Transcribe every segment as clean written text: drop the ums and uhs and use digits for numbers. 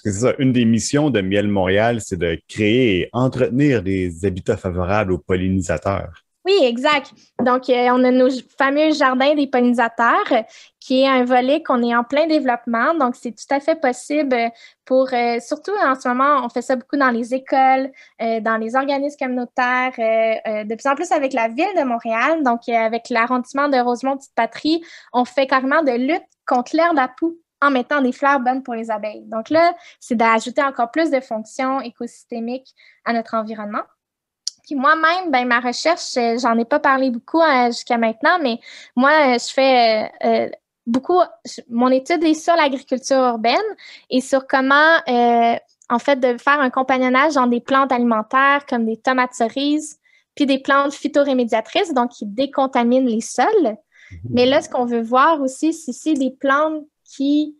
que c'est ça, une des missions de Miel Montréal, c'est de créer et entretenir des habitats favorables aux pollinisateurs. Oui, exact. Donc, on a nos fameux jardins des pollinisateurs, qui est un volet qu'on est en plein développement. Donc, c'est tout à fait possible pour, surtout en ce moment, on fait ça beaucoup dans les écoles, dans les organismes communautaires, de plus en plus avec la ville de Montréal. Donc, avec l'arrondissement de Rosemont-Petite-Patrie, on fait carrément de lutte contre l'herbe à poux en mettant des fleurs bonnes pour les abeilles. Donc là, c'est d'ajouter encore plus de fonctions écosystémiques à notre environnement. Puis moi-même, ben, ma recherche, j'en ai pas parlé beaucoup jusqu'à maintenant, mais moi, je fais beaucoup, mon étude est sur l'agriculture urbaine et sur comment, en fait, de faire un compagnonnage dans des plantes alimentaires comme des tomates cerises, puis des plantes phytorémédiatrices, donc qui décontaminent les sols. Mais là, ce qu'on veut voir aussi, c'est si des plantes qui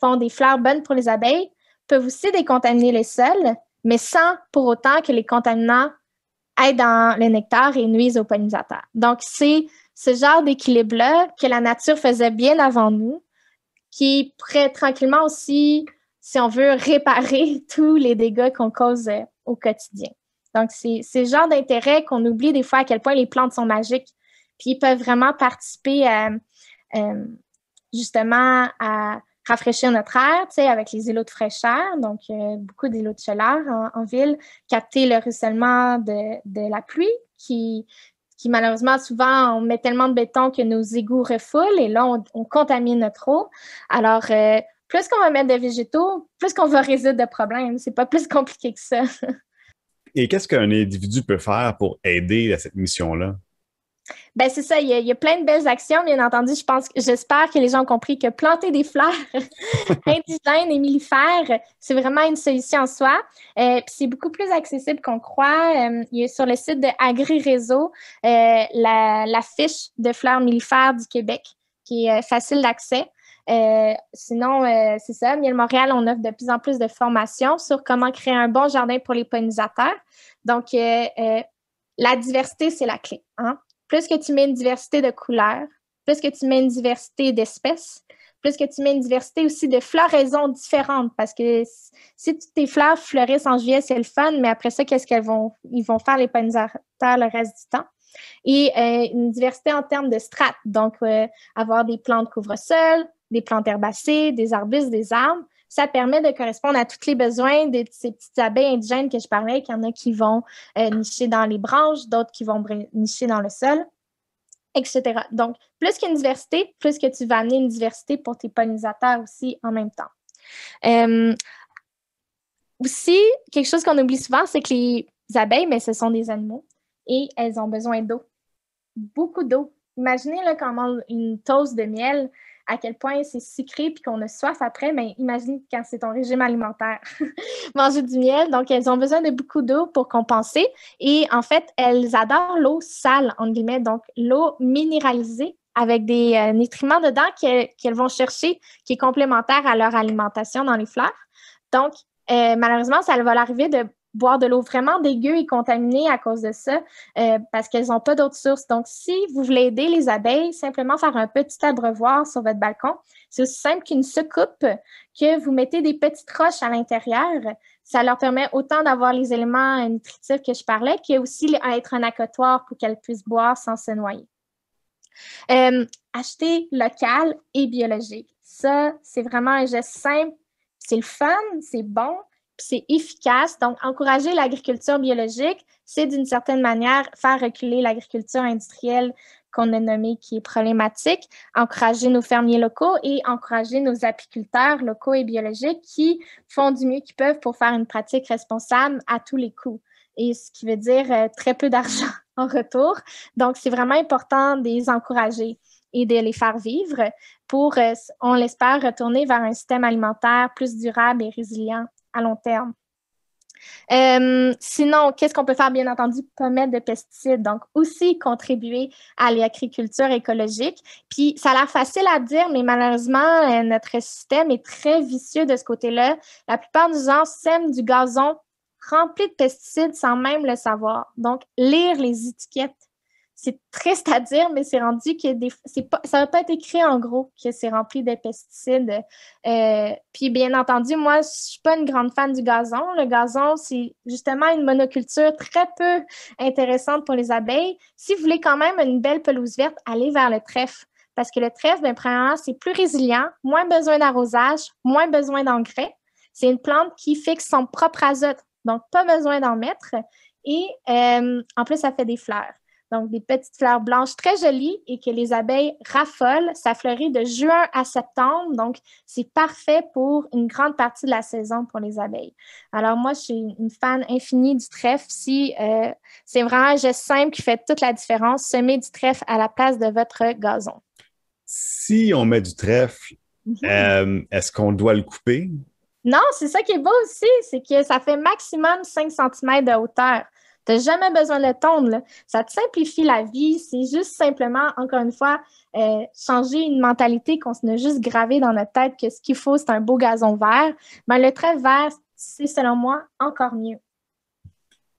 font des fleurs bonnes pour les abeilles peuvent aussi décontaminer les sols, mais sans pour autant que les contaminants aident dans le nectar et nuisent aux pollinisateurs. Donc, c'est ce genre d'équilibre-là que la nature faisait bien avant nous, qui pourrait tranquillement aussi, si on veut, réparer tous les dégâts qu'on cause au quotidien. Donc, c'est ce genre d'intérêt qu'on oublie des fois à quel point les plantes sont magiques, puis ils peuvent vraiment participer justement à rafraîchir notre air, tu sais, avec les îlots de fraîcheur, donc beaucoup d'îlots de chaleur en ville, capter le ruissellement de la pluie qui malheureusement, souvent, on met tellement de béton que nos égouts refoulent et là, on contamine notre eau. Alors, plus qu'on va mettre de végétaux, plus qu'on va résoudre de problèmes. C'est pas plus compliqué que ça. Et qu'est-ce qu'un individu peut faire pour aider à cette mission-là? Ben c'est ça, il y a plein de belles actions, bien entendu. J'espère que les gens ont compris que planter des fleurs indigènes et mellifères, c'est vraiment une solution en soi. Puis c'est beaucoup plus accessible qu'on croit. Il y a sur le site de Agri-Réseau la fiche de fleurs mellifères du Québec qui est facile d'accès. Sinon, c'est ça, Miel Montréal, on offre de plus en plus de formations sur comment créer un bon jardin pour les pollinisateurs. Donc, la diversité, c'est la clé, hein? Plus que tu mets une diversité de couleurs, plus que tu mets une diversité d'espèces, plus que tu mets une diversité aussi de floraisons différentes. Parce que si tes fleurs fleurissent en juillet, c'est le fun, mais après ça, ils vont faire les pollinisateurs le reste du temps? Et une diversité en termes de strates. Donc, avoir des plantes couvre-sol, des plantes herbacées, des arbustes, des arbres. Ça permet de correspondre à tous les besoins de ces petites abeilles indigènes que je parlais, qu'il y en a qui vont nicher dans les branches, d'autres qui vont nicher dans le sol, etc. Donc, plus qu'une diversité, plus que tu vas amener une diversité pour tes pollinisateurs aussi en même temps. Aussi, quelque chose qu'on oublie souvent, c'est que les abeilles, mais ce sont des animaux et elles ont besoin d'eau. Beaucoup d'eau. Imaginez là, quand on mange une toast de miel, à quel point c'est sucré puis qu'on a soif après, mais imagine quand c'est ton régime alimentaire. Manger du miel, donc elles ont besoin de beaucoup d'eau pour compenser. Et en fait, elles adorent l'eau sale, entre guillemets, donc l'eau minéralisée avec des nutriments dedans qu'elles vont chercher, qui est complémentaire à leur alimentation dans les fleurs. Donc, malheureusement, ça va leur arriver de boire de l'eau vraiment dégueu et contaminée à cause de ça, parce qu'elles n'ont pas d'autres sources. Donc, si vous voulez aider les abeilles, simplement faire un petit abreuvoir sur votre balcon. C'est aussi simple qu'une soucoupe, que vous mettez des petites roches à l'intérieur. Ça leur permet autant d'avoir les éléments nutritifs que je parlais, qu'aussi être un accotoir pour qu'elles puissent boire sans se noyer. Acheter local et biologique. Ça, c'est vraiment un geste simple. C'est le fun, c'est bon, c'est efficace. Donc, encourager l'agriculture biologique, c'est d'une certaine manière faire reculer l'agriculture industrielle qu'on a nommée qui est problématique, encourager nos fermiers locaux et encourager nos apiculteurs locaux et biologiques qui font du mieux qu'ils peuvent pour faire une pratique responsable à tous les coups. Et ce qui veut dire très peu d'argent en retour. Donc, c'est vraiment important de les encourager et de les faire vivre pour, on l'espère, retourner vers un système alimentaire plus durable et résilient à long terme. Sinon, qu'est-ce qu'on peut faire? Bien entendu, pas mettre de pesticides, donc aussi contribuer à l'agriculture écologique. Puis, ça a l'air facile à dire, mais malheureusement, notre système est très vicieux de ce côté-là. La plupart des gens sèment du gazon rempli de pesticides sans même le savoir. Donc, lire les étiquettes, c'est triste à dire, mais c'est rendu que ça n'a pas été écrit en gros que c'est rempli de pesticides. Puis bien entendu, moi, je ne suis pas une grande fan du gazon. Le gazon, c'est justement une monoculture très peu intéressante pour les abeilles. Si vous voulez quand même une belle pelouse verte, allez vers le trèfle. Parce que le trèfle, bien, premièrement, c'est plus résilient, moins besoin d'arrosage, moins besoin d'engrais. C'est une plante qui fixe son propre azote, donc pas besoin d'en mettre. Et en plus, ça fait des fleurs. Donc, des petites fleurs blanches très jolies et que les abeilles raffolent. Ça fleurit de juin à septembre. Donc, c'est parfait pour une grande partie de la saison pour les abeilles. Alors, moi, je suis une fan infinie du trèfle. C'est vraiment un geste simple qui fait toute la différence. Semez du trèfle à la place de votre gazon. Si on met du trèfle, est-ce qu'on doit le couper? Non, c'est ça qui est beau aussi, c'est que ça fait maximum 5 cm de hauteur. Tu n'as jamais besoin de le tondre, là. Ça te simplifie la vie. C'est juste simplement, encore une fois, changer une mentalité qu'on a juste gravée dans notre tête que ce qu'il faut, c'est un beau gazon vert. Mais le trèfle vert, c'est selon moi encore mieux.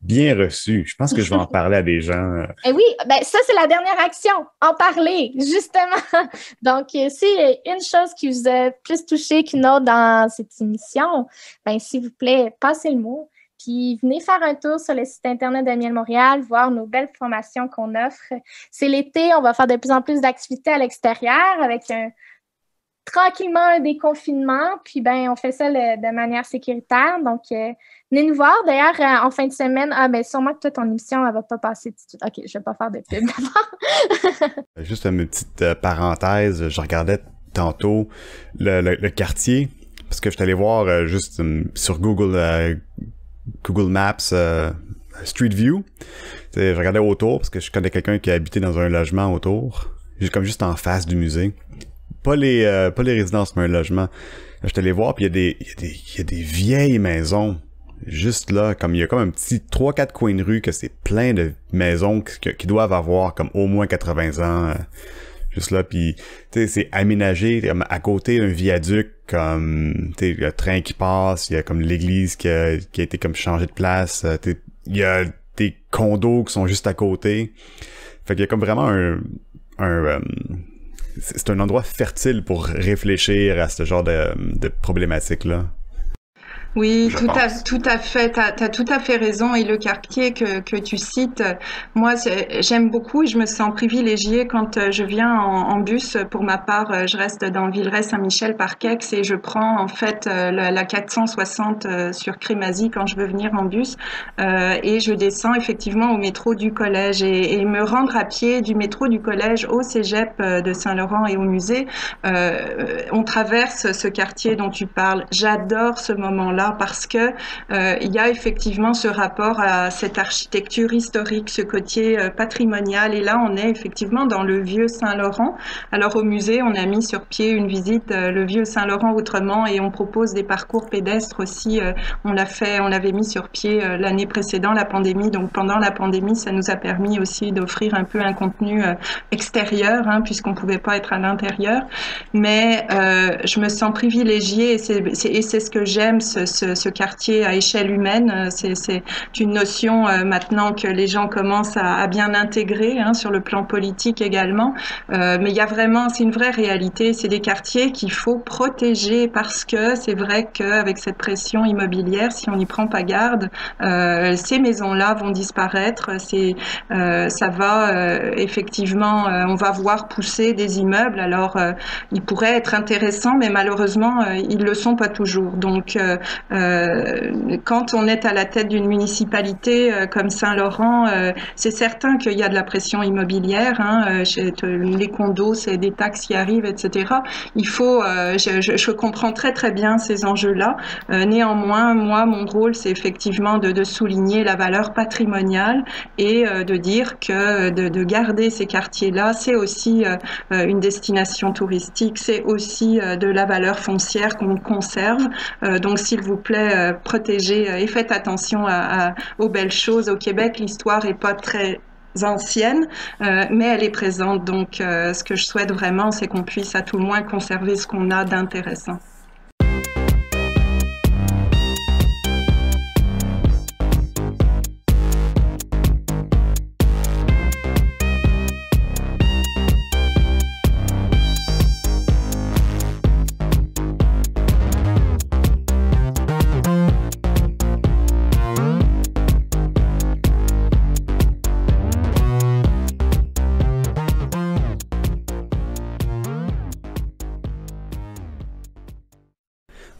Bien reçu. Je pense que je vais en parler à des gens. Et oui, ben ça, c'est la dernière action. En parler, justement. Donc, s'il y a une chose qui vous a plus touché qu'une autre dans cette émission, ben s'il vous plaît, passez le mot. Puis venez faire un tour sur le site Internet de Miel Montréal, voir nos belles formations qu'on offre. C'est l'été, on va faire de plus en plus d'activités à l'extérieur avec tranquillement un déconfinement. Puis, ben on fait ça de manière sécuritaire. Donc, venez nous voir. D'ailleurs, en fin de semaine, ben sûrement que toi, ton émission, elle va pas passer tout de suite. OK, je vais pas faire de pub d'abord. Juste une petite parenthèse. Je regardais tantôt le quartier parce que je suis allé voir juste sur Google Maps Street View. Je regardais autour parce que je connais quelqu'un qui a habité dans un logement autour, comme juste en face du musée. Pas les résidences, mais un logement. Je suis allé voir, puis il y a des vieilles maisons juste là, comme il y a comme un petit 3-4 coins de rue que c'est plein de maisons qui doivent avoir comme au moins 80 ans. Juste là, puis tu sais, c'est aménagé comme à côté d'un viaduc, comme tu sais, le train qui passe, il y a comme l'église qui a été comme changée de place, il y a des condos qui sont juste à côté. Fait qu'il y a comme vraiment c'est un endroit fertile pour réfléchir à ce genre de problématiques-là. Oui, tout à fait. T'as tout à fait raison. Et le quartier que tu cites, moi, j'aime beaucoup et je me sens privilégiée quand je viens en bus. Pour ma part, je reste dans Villeray-Saint-Michel-Parquex et je prends en fait la 460 sur Crémazie quand je veux venir en bus. Et je descends effectivement au métro du collège et me rendre à pied du métro du collège au cégep de Saint-Laurent et au musée. On traverse ce quartier dont tu parles. J'adore ce moment-là parce que il y a effectivement ce rapport à cette architecture historique, ce côté patrimonial. Et là, on est effectivement dans le vieux Saint-Laurent. Alors au musée, on a mis sur pied une visite le vieux Saint-Laurent autrement et on propose des parcours pédestres aussi. On l'avait mis sur pied l'année précédente, la pandémie. Donc pendant la pandémie, ça nous a permis aussi d'offrir un peu un contenu extérieur, puisqu'on pouvait pas être à l'intérieur. Mais je me sens privilégiée et c'est ce que j'aime, ce quartier à échelle humaine. C'est une notion maintenant que les gens commencent à bien intégrer, sur le plan politique également. Mais il y a vraiment, c'est une vraie réalité. C'est des quartiers qu'il faut protéger parce que c'est vrai qu'avec cette pression immobilière, si on n'y prend pas garde, ces maisons-là vont disparaître. Ça va effectivement, on va voir pousser des immeubles. Alors, ils pourraient être intéressants, mais malheureusement, ils le sont pas toujours. Donc, quand on est à la tête d'une municipalité comme Saint-Laurent, c'est certain qu'il y a de la pression immobilière. Les condos, c'est des taxes qui arrivent, etc. Il faut, je comprends très très bien ces enjeux-là. Néanmoins, moi, mon rôle, c'est effectivement de souligner la valeur patrimoniale et de dire que de garder ces quartiers-là, c'est aussi une destination touristique, c'est aussi de la valeur foncière qu'on conserve. Donc, s'il vous plaît, protégez et faites attention aux belles choses. Au Québec, l'histoire n'est pas très ancienne, mais elle est présente. Donc, ce que je souhaite vraiment, c'est qu'on puisse à tout le moins conserver ce qu'on a d'intéressant.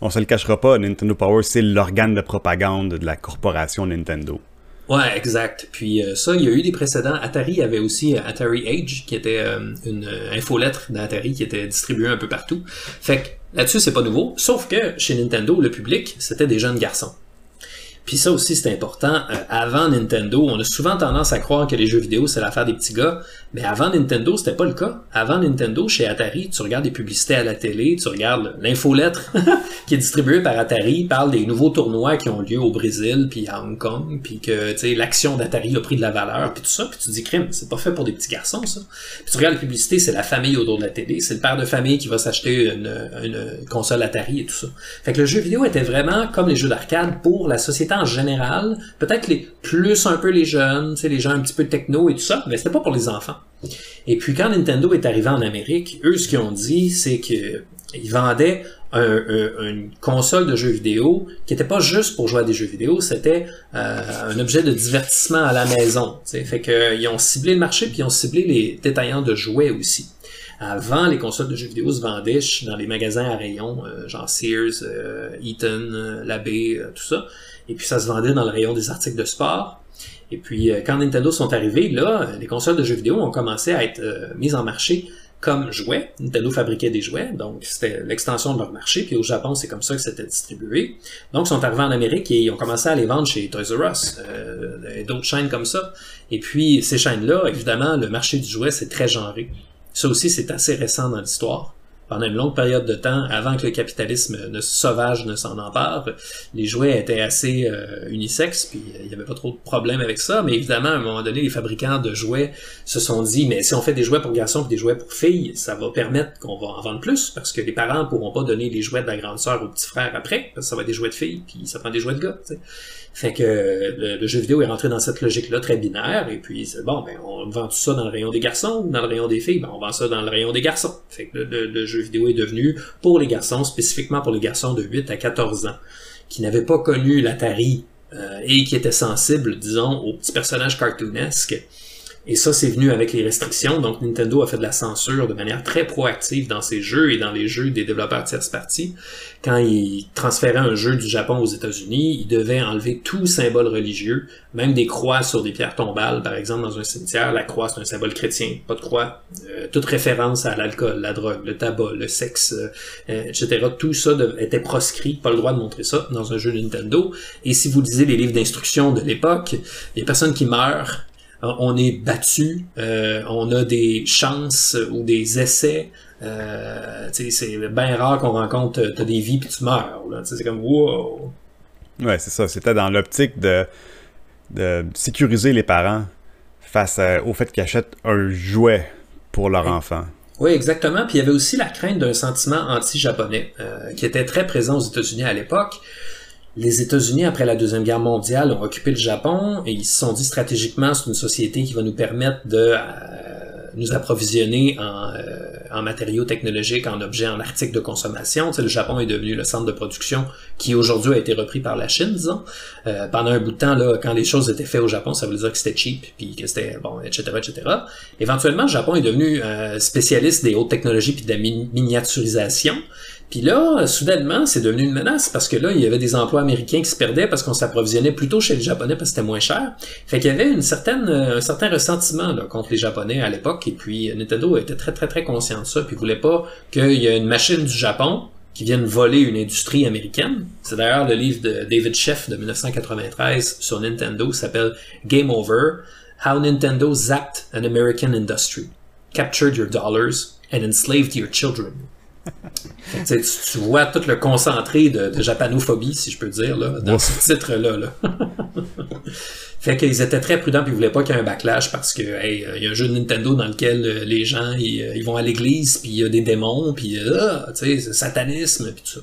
on se le cachera pas, Nintendo Power, c'est l'organe de propagande de la corporation Nintendo. Ouais, exact. Puis ça, il y a eu des précédents. Atari avait aussi Atari Age, qui était une infolettre d'Atari qui était distribuée un peu partout. Fait que là-dessus, c'est pas nouveau. Sauf que chez Nintendo, le public, c'était des jeunes garçons. Puis ça aussi, c'est important. Avant Nintendo, on a souvent tendance à croire que les jeux vidéo, c'est l'affaire des petits gars. Mais avant Nintendo, c'était pas le cas. Avant Nintendo, chez Atari, tu regardes des publicités à la télé, tu regardes l'infolettre qui est distribuée par Atari, parle des nouveaux tournois qui ont lieu au Brésil, puis à Hong Kong, puis que, tu sais, l'action d'Atari a pris de la valeur, puis tout ça, puis tu te dis, crime, c'est pas fait pour des petits garçons, ça. Puis tu regardes les publicités, c'est la famille autour de la télé, c'est le père de famille qui va s'acheter une console Atari et tout ça. Fait que le jeu vidéo était vraiment comme les jeux d'arcade pour la société en général, peut-être plus un peu les jeunes, tu sais, les gens un petit peu techno et tout ça, mais c'était pas pour les enfants. Et puis quand Nintendo est arrivé en Amérique, eux, ce qu'ils ont dit, c'est que ils vendaient une console de jeux vidéo qui était pas juste pour jouer à des jeux vidéo, c'était un objet de divertissement à la maison. T'sais. Fait que ils ont ciblé le marché puis ils ont ciblé les détaillants de jouets aussi. Avant, les consoles de jeux vidéo se vendaient dans les magasins à rayons, genre Sears, Eaton, Labé, tout ça. Et puis ça se vendait dans le rayon des articles de sport. Et puis quand Nintendo sont arrivés, là, les consoles de jeux vidéo ont commencé à être mises en marché comme jouets. Nintendo fabriquait des jouets, donc c'était l'extension de leur marché. Puis au Japon, c'est comme ça que c'était distribué. Donc ils sont arrivés en Amérique et ils ont commencé à les vendre chez Toys R Us et d'autres chaînes comme ça. Et puis ces chaînes-là, évidemment, le marché du jouet, c'est très genré. Ça aussi, c'est assez récent dans l'histoire. Pendant une longue période de temps, avant que le capitalisme sauvage ne s'en empare, les jouets étaient assez unisexes, puis il n'y avait pas trop de problèmes avec ça, mais évidemment, à un moment donné, les fabricants de jouets se sont dit, mais si on fait des jouets pour garçons et des jouets pour filles, ça va permettre qu'on va en vendre plus, parce que les parents pourront pas donner les jouets de la grande sœur au petit frère après, parce que ça va être des jouets de filles, puis ça prend des jouets de gars, tu sais. Fait que le jeu vidéo est rentré dans cette logique-là très binaire, et puis c'est bon, ben on vend tout ça dans le rayon des garçons ou dans le rayon des filles, ben on vend ça dans le rayon des garçons. Fait que le jeu vidéo est devenu pour les garçons, spécifiquement pour les garçons de 8 à 14 ans, qui n'avaient pas connu l'Atari et qui étaient sensibles, disons, aux petits personnages cartoonesques. Et ça, c'est venu avec les restrictions. Donc, Nintendo a fait de la censure de manière très proactive dans ses jeux et dans les jeux des développeurs tierce parties. Quand ils transféraient un jeu du Japon aux États-Unis, ils devaient enlever tout symbole religieux, même des croix sur des pierres tombales, par exemple, dans un cimetière. La croix, c'est un symbole chrétien, pas de croix. Toute référence à l'alcool, la drogue, le tabac, le sexe, etc. Tout ça était proscrit, pas le droit de montrer ça dans un jeu Nintendo. Et si vous lisez les livres d'instruction de l'époque, il y a personne qui meurt. On est battu, on a des chances ou des essais. C'est bien rare qu'on rencontre, t'as des vies puis tu meurs. C'est comme wow. Ouais, c'est ça. C'était dans l'optique de sécuriser les parents face au fait qu'ils achètent un jouet pour leur enfant. Oui, exactement. Puis il y avait aussi la crainte d'un sentiment anti-japonais qui était très présent aux États-Unis à l'époque. Les États-Unis, après la Deuxième Guerre mondiale, ont occupé le Japon et ils se sont dit stratégiquement, c'est une société qui va nous permettre de nous approvisionner en matériaux technologiques, en objets, en articles de consommation. Tu sais, le Japon est devenu le centre de production qui aujourd'hui a été repris par la Chine, disons. Pendant un bout de temps, là, quand les choses étaient faites au Japon, ça voulait dire que c'était cheap, puis que c'était bon, etc., etc. Éventuellement, le Japon est devenu spécialiste des hautes technologies puis de la miniaturisation. Puis là, soudainement, c'est devenu une menace parce que là, il y avait des emplois américains qui se perdaient parce qu'on s'approvisionnait plutôt chez les Japonais parce que c'était moins cher. Fait qu'il y avait un certain ressentiment là, contre les Japonais à l'époque. Et puis, Nintendo était très, très, très conscient de ça. Puis, il voulait pas qu'il y ait une machine du Japon qui vienne voler une industrie américaine. C'est d'ailleurs le livre de David Sheff de 1993 sur Nintendo qui s'appelle Game Over, How Nintendo Zapped an American Industry, Captured Your Dollars and Enslaved Your Children. Tu vois tout le concentré de japanophobie, si je peux dire, là, dans ce titre-là. Là. Fait qu'ils étaient très prudents puis ils voulaient pas qu'il y ait un backlash parce que y a un jeu de Nintendo dans lequel les gens ils vont à l'église puis il y a des démons puis tu sais, satanisme puis tout ça.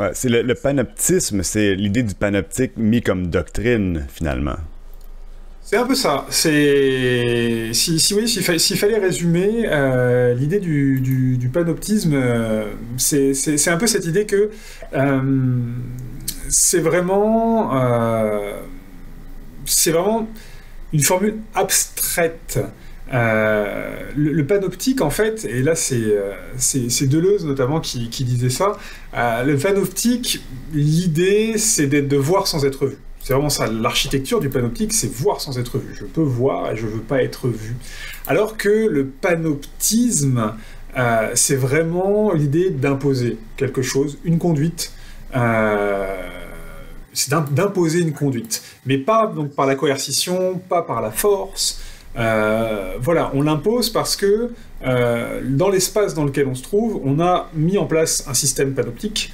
Ouais, c'est le panoptisme, c'est l'idée du panoptique mis comme doctrine, finalement. C'est un peu ça. S'il fallait résumer l'idée du panoptisme, c'est un peu cette idée que c'est vraiment une formule abstraite. Le panoptique, en fait, et là c'est Deleuze notamment qui disait ça, le panoptique, l'idée c'est de voir sans être vu. C'est vraiment ça, l'architecture du panoptique, c'est voir sans être vu. Je peux voir et je veux pas être vu. Alors que le panoptisme, c'est vraiment l'idée d'imposer quelque chose, une conduite, c'est d'imposer une conduite. Mais pas donc par la coercition, pas par la force. Voilà, on l'impose parce que dans l'espace dans lequel on se trouve, on a mis en place un système panoptique,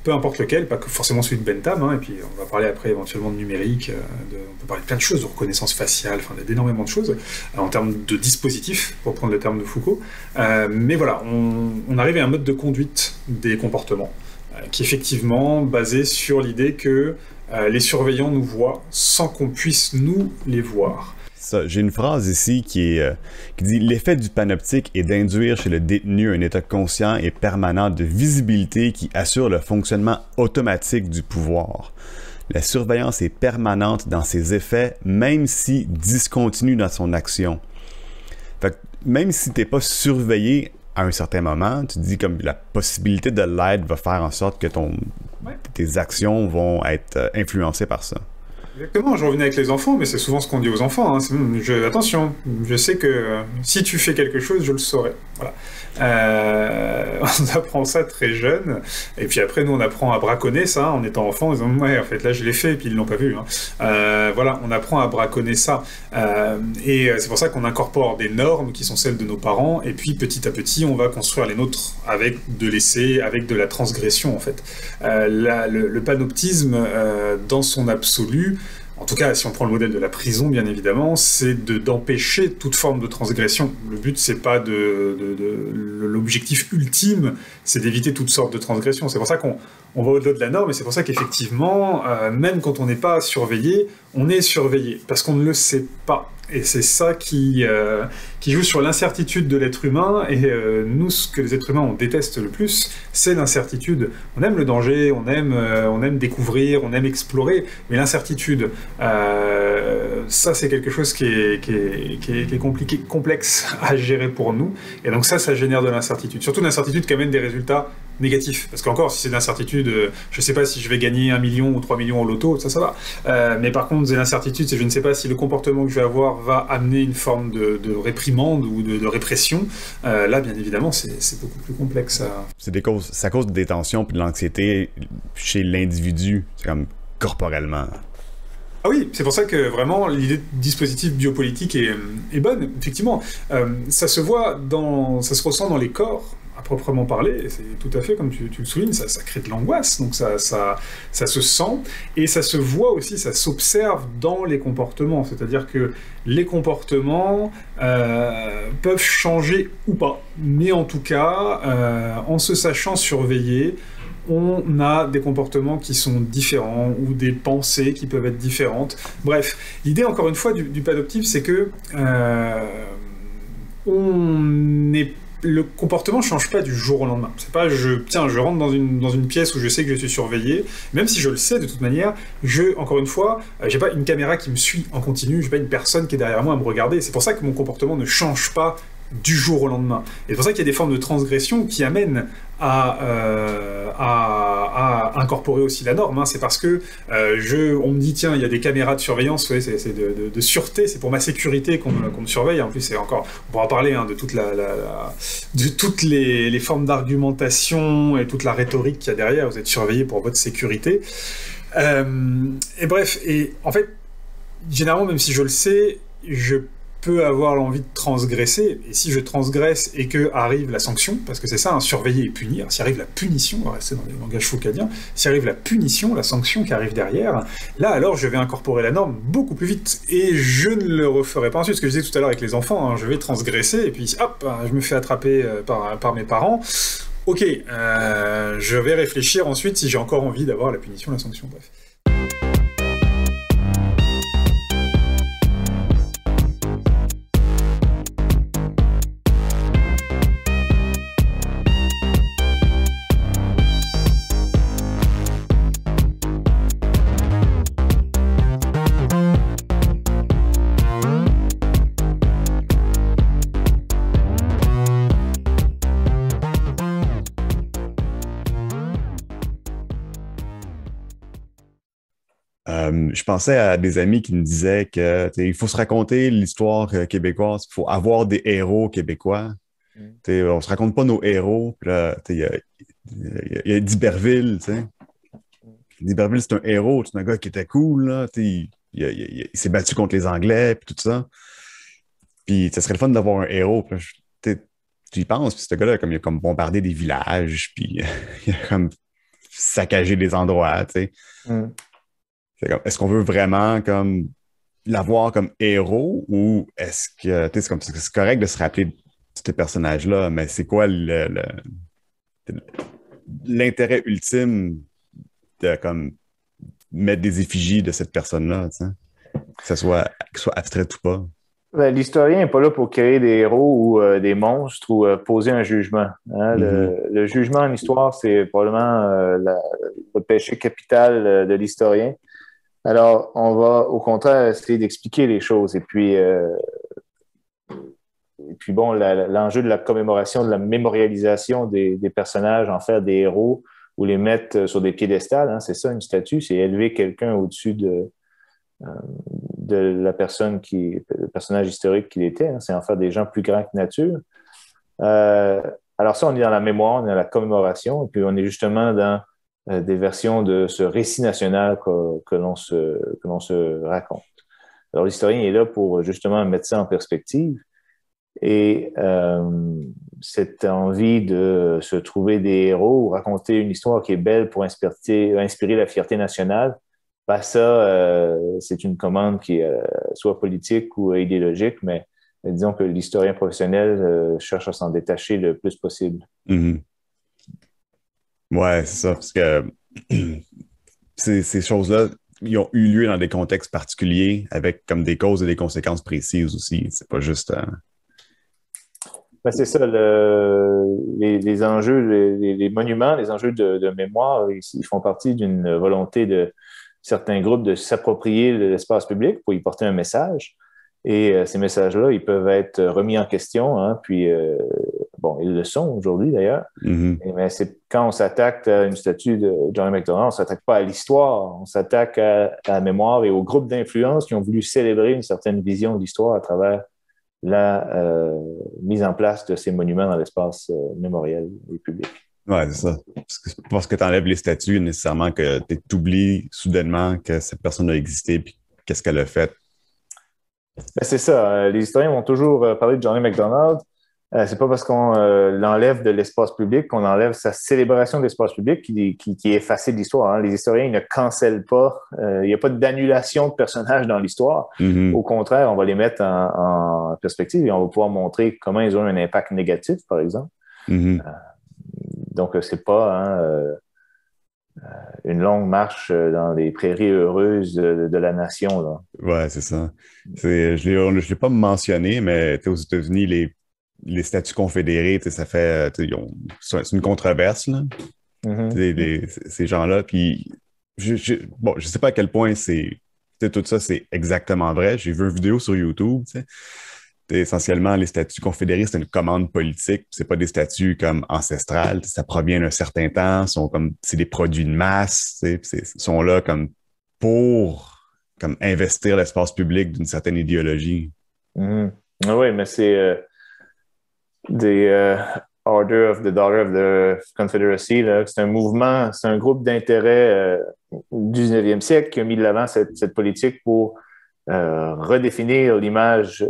peu importe lequel, pas que forcément celui de Bentham, hein, et puis on va parler après éventuellement de numérique, on peut parler de plein de choses, de reconnaissance faciale, enfin d'énormément de choses, en termes de dispositifs, pour prendre le terme de Foucault, mais voilà, on arrive à un mode de conduite des comportements, qui est effectivement basé sur l'idée que les surveillants nous voient sans qu'on puisse nous les voir. J'ai une phrase ici qui dit « L'effet du panoptique est d'induire chez le détenu un état conscient et permanent de visibilité qui assure le fonctionnement automatique du pouvoir. La surveillance est permanente dans ses effets, même si discontinue dans son action. » Fait que même si t'es pas surveillé à un certain moment, tu te dis comme la possibilité de l'aide va faire en sorte que tes actions vont être influencées par ça. Exactement, je revenais avec les enfants, mais c'est souvent ce qu'on dit aux enfants. Hein. Attention, je sais que si tu fais quelque chose, je le saurai. Voilà. On apprend ça très jeune, et puis après, nous, on apprend à braconner ça en étant enfant, en disant « Ouais, en fait, là, je l'ai fait, et puis ils l'ont pas vu. Hein. » Voilà, on apprend à braconner ça. Et c'est pour ça qu'on incorpore des normes qui sont celles de nos parents, et puis petit à petit, on va construire les nôtres avec de l'essai, avec de la transgression, en fait. Le panoptisme, dans son absolu, en tout cas, si on prend le modèle de la prison, bien évidemment, c'est d'empêcher toute forme de transgression. Le but, c'est pas l'objectif ultime, c'est d'éviter toutes sortes de transgressions. C'est pour ça qu'on va au-delà de la norme, et c'est pour ça qu'effectivement, même quand on n'est pas surveillé, on est surveillé, parce qu'on ne le sait pas. Et c'est ça qui joue sur l'incertitude de l'être humain, et nous, ce que les êtres humains, on déteste le plus, c'est l'incertitude. On aime le danger, on aime découvrir, on aime explorer, mais l'incertitude, ça c'est quelque chose qui est compliqué, complexe à gérer pour nous, et donc ça génère de l'incertitude. Surtout l'incertitude qui amène des résultats négatifs, parce qu'encore, si c'est de l'incertitude, je ne sais pas si je vais gagner 1 million ou 3 millions au loto, ça va. Mais par contre, c'est l'incertitude, c'est je ne sais pas si le comportement que je vais avoir va amener une forme de réprimande ou de répression. Là, bien évidemment, c'est beaucoup plus complexe. Ça cause des tensions et de l'anxiété chez l'individu, c'est comme corporellement. Ah oui, c'est pour ça que vraiment l'idée de dispositif biopolitique est bonne, effectivement. Ça se ressent dans les corps, à proprement parler, c'est tout à fait comme tu le soulignes, ça crée de l'angoisse, donc ça se sent, et ça se voit aussi, ça s'observe dans les comportements, c'est-à-dire que les comportements peuvent changer ou pas, mais en tout cas, en se sachant surveiller, on a des comportements qui sont différents, ou des pensées qui peuvent être différentes. Bref, l'idée, encore une fois, du panoptisme, c'est que le comportement ne change pas du jour au lendemain. C'est pas je rentre dans une pièce où je sais que je suis surveillé, même si je le sais de toute manière, encore une fois, j'ai pas une caméra qui me suit en continu, j'ai pas une personne qui est derrière moi à me regarder. C'est pour ça que mon comportement ne change pas du jour au lendemain. Et c'est pour ça qu'il y a des formes de transgression qui amènent à incorporer aussi la norme. Hein. C'est parce que on me dit, tiens, il y a des caméras de surveillance, ouais, c'est de sûreté, c'est pour ma sécurité qu'on me surveille. En plus, c'est encore, on pourra parler de toutes les formes d'argumentation et toute la rhétorique qu'il y a derrière. Vous êtes surveillé pour votre sécurité. Et bref, et en fait, généralement, même si je le sais, je peux avoir l'envie de transgresser, et si je transgresse et que arrive la sanction, parce que c'est ça, surveiller et punir, s'il arrive la punition, on va rester dans le langage foucaldien, s'il arrive la punition, la sanction qui arrive derrière, là alors je vais incorporer la norme beaucoup plus vite, et je ne le referai pas ensuite, ce que je disais tout à l'heure avec les enfants, je vais transgresser, et puis hop, je me fais attraper par mes parents. Ok, je vais réfléchir ensuite si j'ai encore envie d'avoir la punition, la sanction, bref. Je pensais à des amis qui me disaient que il faut se raconter l'histoire québécoise, il faut avoir des héros québécois. On se raconte pas nos héros. Puis là, il y a d'Iberville, tu sais. D'Iberville, c'est un héros, c'est un gars qui était cool, là, il s'est battu contre les Anglais, puis tout ça. Puis ça serait le fun d'avoir un héros. Puis là, tu y penses, puis ce gars-là, comme, il a comme bombardé des villages, puis il a comme saccagé des endroits, tu sais. Est-ce qu'on veut vraiment comme l'avoir comme héros ou est-ce que c'est correct de se rappeler de ce personnage-là, mais c'est quoi l'intérêt ultime de comme mettre des effigies de cette personne-là, tu sais? Que ce soit abstrait ou pas? Ben, l'historien n'est pas là pour créer des héros ou des monstres ou poser un jugement. Hein? Le jugement en histoire, c'est probablement le péché capital de l'historien. Alors, on va au contraire essayer d'expliquer les choses. Et puis bon, l'enjeu de la commémoration, de la mémorialisation des personnages, en faire des héros ou les mettre sur des piédestals, hein, c'est ça une statue, c'est élever quelqu'un au-dessus de la personne le personnage historique qu'il était, hein, c'est en faire des gens plus grands que nature. Alors ça, on est dans la mémoire, on est dans la commémoration, et puis on est justement dans des versions de ce récit national que l'on se raconte. Alors l'historien est là pour justement mettre ça en perspective, et cette envie de se trouver des héros ou raconter une histoire qui est belle pour inspirer la fierté nationale, ben ça, c'est une commande qui est soit politique ou idéologique, mais disons que l'historien professionnel cherche à s'en détacher le plus possible. Mm-hmm. Ouais, c'est ça, parce que ces choses-là, ils ont eu lieu dans des contextes particuliers, avec comme des causes et des conséquences précises aussi. C'est pas juste... Ben, c'est ça, les enjeux, les monuments, les enjeux de mémoire, ils font partie d'une volonté de certains groupes de s'approprier l'espace public pour y porter un message. Et ces messages-là, ils peuvent être remis en question, hein, puis bon, ils le sont aujourd'hui d'ailleurs. Mm-hmm. Mais c'est quand on s'attaque à une statue de Johnny MacDonald, on s'attaque pas à l'histoire, on s'attaque à la mémoire et aux groupes d'influence qui ont voulu célébrer une certaine vision de l'histoire à travers la mise en place de ces monuments dans l'espace mémoriel et public. Ouais, c'est ça. Parce que tu enlèves les statues, nécessairement que tu oublies soudainement que cette personne a existé et qu'est-ce qu'elle a fait. Ben, c'est ça. Les historiens vont toujours parler de Johnny MacDonald. C'est pas parce qu'on l'enlève de l'espace public qu'on enlève sa célébration de l'espace public qui est effacée de l'histoire. Hein. Les historiens ne cancellent pas. Il n'y a pas d'annulation de personnages dans l'histoire. Mm-hmm. Au contraire, on va les mettre en perspective et on va pouvoir montrer comment ils ont eu un impact négatif, par exemple. Mm-hmm. Donc, c'est pas une longue marche dans les prairies heureuses de la nation, là. Ouais, c'est ça. Je l'ai pas mentionné, mais aux États-Unis, les statuts confédérés, ça fait... c'est une controverse, là. Mm-hmm. Ces gens-là. Puis, je sais pas à quel point tout ça, c'est exactement vrai. J'ai vu une vidéo sur YouTube, tu sais. Essentiellement, les statuts confédérés, c'est une commande politique. C'est pas des statuts comme ancestrales. Ça provient d'un certain temps. C'est des produits de masse. Sont là comme pour comme investir l'espace public d'une certaine idéologie. Mm-hmm. Oui, mais c'est des Order of the Daughter of the Confederacy. Là, c'est un mouvement, c'est un groupe d'intérêt du 19e siècle qui a mis de l'avant cette politique pour redéfinir l'image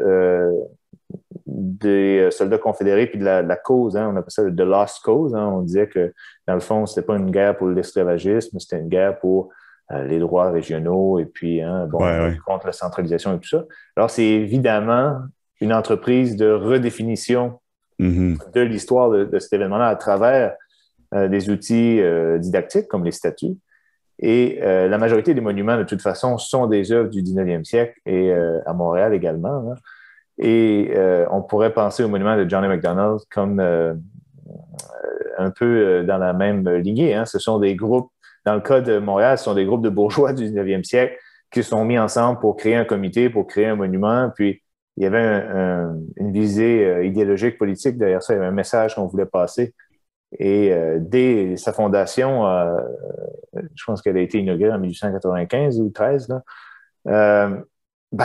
des soldats confédérés puis de la cause, hein, on appelle ça the lost cause, hein, on disait que dans le fond c'était pas une guerre pour l'esclavagisme, c'était une guerre pour les droits régionaux et puis contre la centralisation et tout ça. Alors c'est évidemment une entreprise de redéfinition de l'histoire de cet événement-là à travers des outils didactiques comme les statues. Et la majorité des monuments, de toute façon, sont des œuvres du 19e siècle et à Montréal également. Là. Et on pourrait penser au monument de Johnny MacDonald comme un peu dans la même lignée. Hein. Ce sont des groupes, dans le cas de Montréal, ce sont des groupes de bourgeois du 19e siècle qui se sont mis ensemble pour créer un comité, pour créer un monument. Puis, il y avait une visée idéologique, politique derrière ça. Il y avait un message qu'on voulait passer. Et dès sa fondation, je pense qu'elle a été inaugurée en 1895 ou 13, là,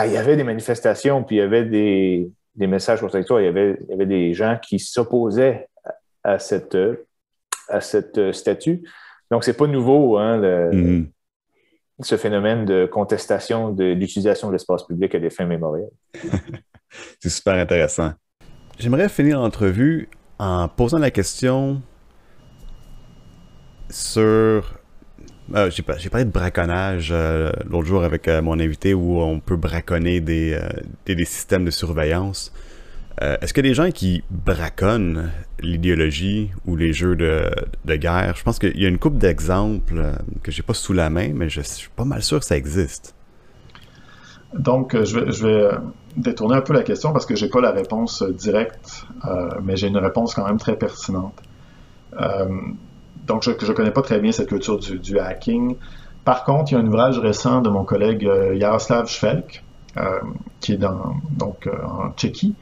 il y avait des manifestations, puis il y avait des messages contradictoires. Il y avait des gens qui s'opposaient à cette statue. Donc, c'est pas nouveau, hein, ce phénomène de contestation de l'utilisation de l'espace public à des fins mémorielles. C'est super intéressant. J'aimerais finir l'entrevue en posant la question sur... j'ai parlé de braconnage l'autre jour avec mon invité où on peut braconner des systèmes de surveillance. Est-ce que les gens qui braconnent l'idéologie ou les jeux de guerre, je pense qu'il y a une couple d'exemples que j'ai pas sous la main, mais je suis pas mal sûr que ça existe. Donc, je vais détourner un peu la question parce que j'ai pas la réponse directe, mais j'ai une réponse quand même très pertinente. Donc, je connais pas très bien cette culture du hacking. Par contre, il y a un ouvrage récent de mon collègue Jaroslav Švelk, qui est en Tchéquie,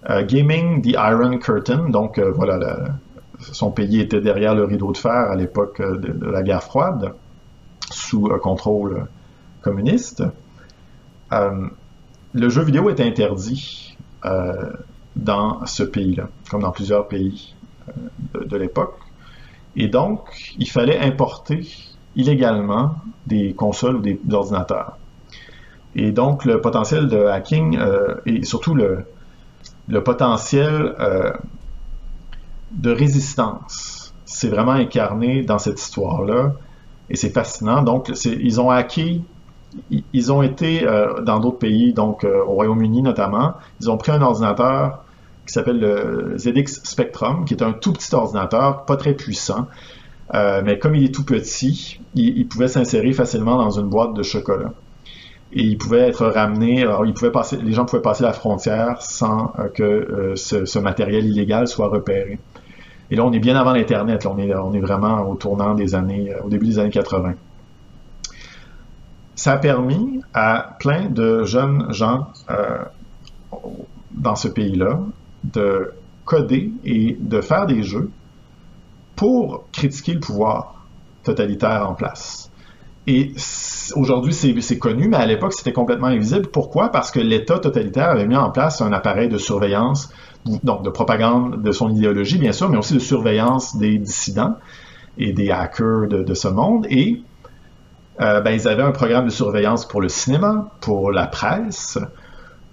Gaming the Iron Curtain. Donc, son pays était derrière le rideau de fer à l'époque de la guerre froide, sous contrôle communiste. Le jeu vidéo est interdit dans ce pays-là, comme dans plusieurs pays de l'époque. Et donc, il fallait importer illégalement des consoles ou des ordinateurs. Et donc, le potentiel de hacking et surtout le potentiel de résistance, c'est vraiment incarné dans cette histoire-là. Et c'est fascinant. Donc, ils ont hacké, ils ont été dans d'autres pays, donc au Royaume-Uni notamment, ils ont pris un ordinateur qui s'appelle le ZX Spectrum, qui est un tout petit ordinateur, pas très puissant, mais comme il est tout petit, il pouvait s'insérer facilement dans une boîte de chocolat. Et il pouvait être ramené, alors les gens pouvaient passer la frontière sans que ce matériel illégal soit repéré. Et là, on est bien avant l'Internet, là, on est vraiment au début des années 80. Ça a permis à plein de jeunes gens dans ce pays-là de coder et de faire des jeux pour critiquer le pouvoir totalitaire en place. Et aujourd'hui, c'est connu, mais à l'époque, c'était complètement invisible. Pourquoi? Parce que l'État totalitaire avait mis en place un appareil de surveillance, donc de propagande de son idéologie, bien sûr, mais aussi de surveillance des dissidents et des hackers de ce monde. Et ils avaient un programme de surveillance pour le cinéma, pour la presse,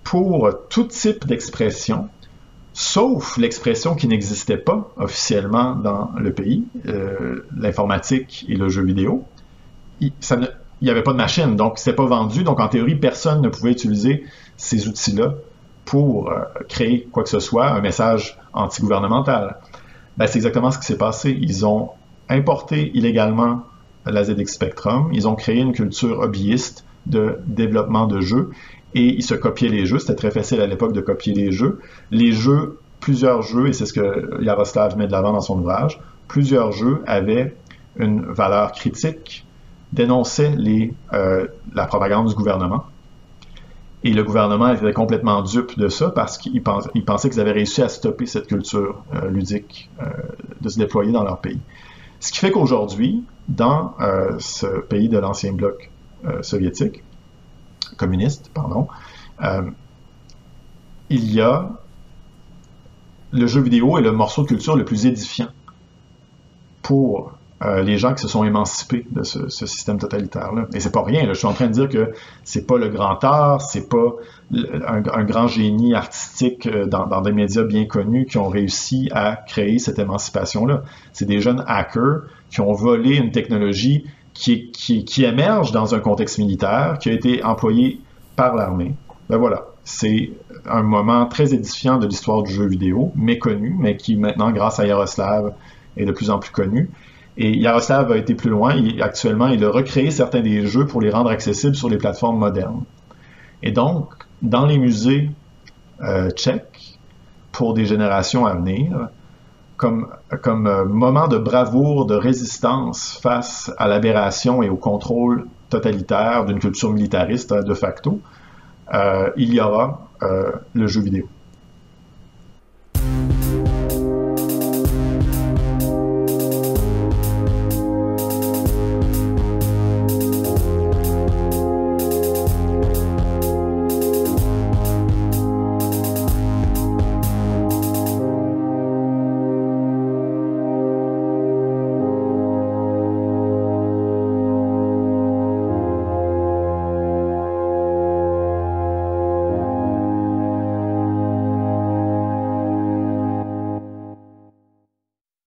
pour tout type d'expression, sauf l'expression qui n'existait pas officiellement dans le pays, l'informatique et le jeu vidéo. Il n'y avait pas de machine, donc c'était pas vendu. Donc en théorie, personne ne pouvait utiliser ces outils-là pour créer quoi que ce soit, un message anti-gouvernemental. C'est exactement ce qui s'est passé. Ils ont importé illégalement la ZX Spectrum, ils ont créé une culture hobbyiste de développement de jeux et ils se copiaient les jeux. C'était très facile à l'époque de copier les jeux. Plusieurs jeux, et c'est ce que Jaroslav met de l'avant dans son ouvrage, plusieurs jeux avaient une valeur critique, dénonçaient la propagande du gouvernement. Et le gouvernement était complètement dupe de ça parce qu'ils pensaient qu'ils avaient réussi à stopper cette culture ludique de se déployer dans leur pays. Ce qui fait qu'aujourd'hui, dans ce pays de l'ancien bloc communiste, il y a le jeu vidéo est le morceau de culture le plus édifiant pour les gens qui se sont émancipés de ce système totalitaire-là. Et c'est pas rien, là. Je suis en train de dire que c'est pas le grand art, c'est pas un grand génie artistique dans des médias bien connus qui ont réussi à créer cette émancipation-là. C'est des jeunes hackers qui ont volé une technologie qui émerge dans un contexte militaire, qui a été employée par l'armée. Voilà, c'est un moment très édifiant de l'histoire du jeu vidéo, méconnu, mais qui maintenant, grâce à Jaroslav est de plus en plus connu. Et Yaroslav a été plus loin. Actuellement, il a recréé certains des jeux pour les rendre accessibles sur les plateformes modernes. Et donc, dans les musées tchèques, pour des générations à venir, comme moment de bravoure, de résistance face à l'aberration et au contrôle totalitaire d'une culture militariste de facto, il y aura le jeu vidéo.